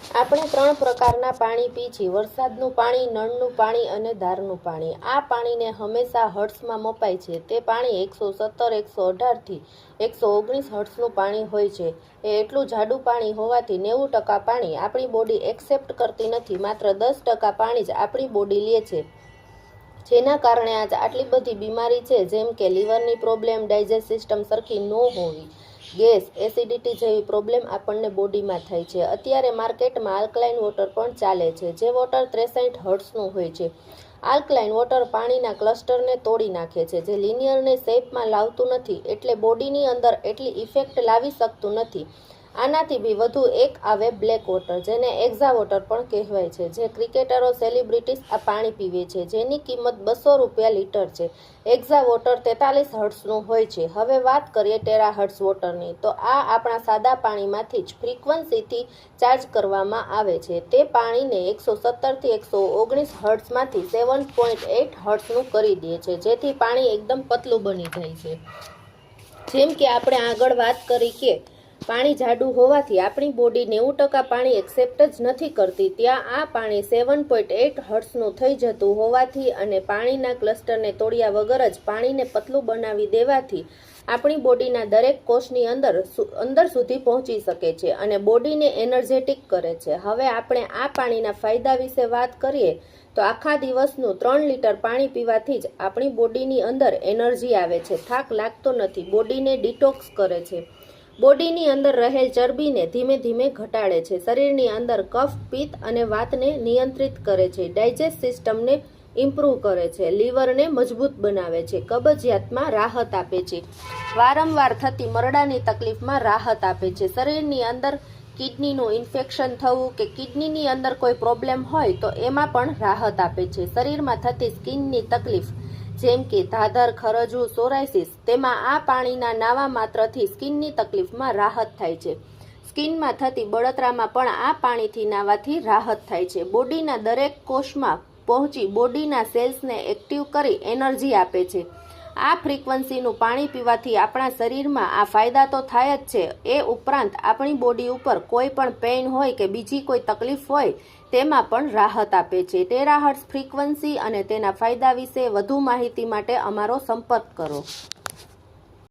આપણે ત્રણ પ્રકારના પાણી પી છીએ: વરસાદનું પાણી, નળનું પાણી અને ધારનું પાણી. આ પાણીને હંમેશા હર્ટ્ઝમાં મપાય છે. તે પાણી 117, 118 થી 119 હર્ટ્ઝનું પાણી હોય છે. એ એટલું જાડું પાણી હોવાથી 90% પાણી આપણી બોડી એક્સેપ્ટ કરતી નથી. માત્ર 10% પાણી જ આપણી બોડી લે છે, જેના કારણે આજ આટલી બધી બીમારી છે, જેમ કે લીવરની પ્રોબ્લેમ, ડાયજેસ્ટ સિસ્ટમ સરખી ન હોવી, ગેસ, એસિડિટી જેવી પ્રોબ્લેમ આપણને બોડીમાં થાય છે. અત્યારે માર્કેટમાં આલ્કલાઇન વોટર પણ ચાલે છે, જે વોટર 63 હર્ટ્ઝનું હોય છે. આલ્કલાઇન વોટર પાણીના ક્લસ્ટરને તોડી નાખે છે, જે લિનિયરને શેપમાં લાવતું નથી, એટલે બોડીની અંદર એટલી ઇફેક્ટ લાવી શકતું નથી. આનાથી બી વધુ એક આવે બ્લેક વોટર, જેને એક્ઝા વોટર પણ કહેવાય છે, જે ક્રિકેટરો, સેલિબ્રિટીઝ આ પાણી પીવે છે, જેની કિંમત 200 રૂપિયા લીટર છે. એક્ઝા વોટર 43 હર્ટ્ઝનું હોય છે. હવે વાત કરીએ ટેરાહર્ટ્ઝ વોટરની, તો આ આપણા સાદા પાણીમાંથી જ ફ્રીક્વન્સીથી ચાર્જ કરવામાં આવે છે. તે પાણીને 117 થી 119 હર્ટ્ઝમાંથી 7.8 હર્ટ્ઝનું કરી દે છે, જેથી પાણી એકદમ પતલું બની જાય છે. જેમ કે આપણે આગળ વાત કરી કે પાણી જાડું હોવાથી આપણી બોડી 90% પાણી એક્સેપ્ટ જ નથી કરતી, ત્યાં આ પાણી 7.8 હર્ટ્ઝનું થઈ જતું હોવાથી અને પાણીના ક્લસ્ટરને તોડ્યા વગર જ પાણીને પતલું બનાવી દેવાથી આપણી બોડીના દરેક કોષની અંદર સુધી પહોંચી શકે છે અને બોડીને એનર્જેટિક કરે છે. હવે આપણે આ પાણીના ફાયદા વિશે વાત કરીએ તો આખા દિવસનું 3 લીટર પાણી પીવાથી જ આપણી બોડીની અંદર એનર્જી આવે છે, થાક લાગતો નથી, બોડીને ડિટોક્સ કરે છે, બોડીની અંદર રહેલ ચરબીને ધીમે ધીમે ઘટાડે છે, શરીરની અંદર કફ, પિત્ત અને વાતને નિયંત્રિત કરે છે, ડાયજેસ્ટ સિસ્ટમને ઇમ્પ્રૂવ કરે છે, લીવરને મજબૂત બનાવે છે, કબજિયાતમાં રાહત આપે છે, વારંવાર થતી મરડાની તકલીફમાં રાહત આપે છે, શરીરની અંદર કિડનીનું ઇન્ફેક્શન થવું કે કિડનીની અંદર કોઈ પ્રોબ્લેમ હોય તો એમાં પણ રાહત આપે છે, શરીરમાં થતી સ્કિનની તકલીફ જેમ કે ધાધર, ખરજવું, સોરાયસિસ, તેમાં આ પાણીના નાવા માત્રથી સ્કિનની તકલીફમાં રાહત થાય છે. સ્કિનમાં થતી બળતરામાં પણ આ પાણીથી નાવાથી રાહત થાય છે. બોડીના દરેક કોષમાં પહોંચી બોડીના સેલ્સને એક્ટિવ કરી એનર્જી આપે છે. આ ફ્રીક્વન્સીનું પાણી પીવાથી આપણા શરીરમાં આ ફાયદા તો થાય જ છે, એ ઉપરાંત આપણી બોડી ઉપર કોઈ પણ પેઇન હોય કે બીજી કોઈ તકલીફ હોય તેમાં પણ રાહત આપે છે. ટેરાહર્ટ્ઝ ફ્રીક્વન્સી અને તેના ફાયદા વિશે વધુ માહિતી માટે અમારો સંપર્ક કરો.